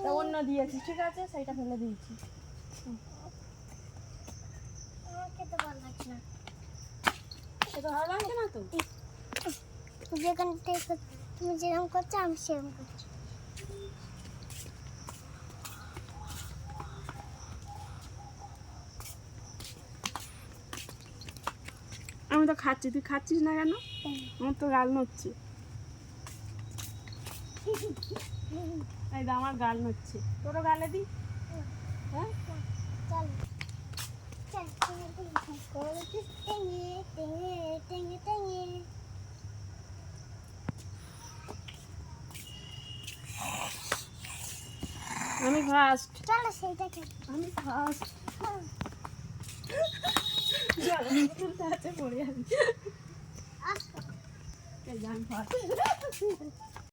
তা অন্য দিয়েছি, ঠিক আছে, সেইটা ফেলে দিয়েছি। খেতে ভালো লাগছে না। খেতে ভালো লাগছে না তো? যেখান থেকে তুমি যেরকম করছো আমি সেরকম করছি। আমি তো খাচ্ছি, তুই খাচ্ছিস না কেন? আমার তো গাল নড়ছে। এই দা আমার গাল নড়ছে, তোরও গালে দি। হ্যাঁ চল চল টেঙে টেঙে টেঙে টেঙে। আমি ফার্স্ট, চলো সেইটা খেয়ে। আমি ফার্স্ট। আছে পড়ে আমি আসো। ফার্স্ট।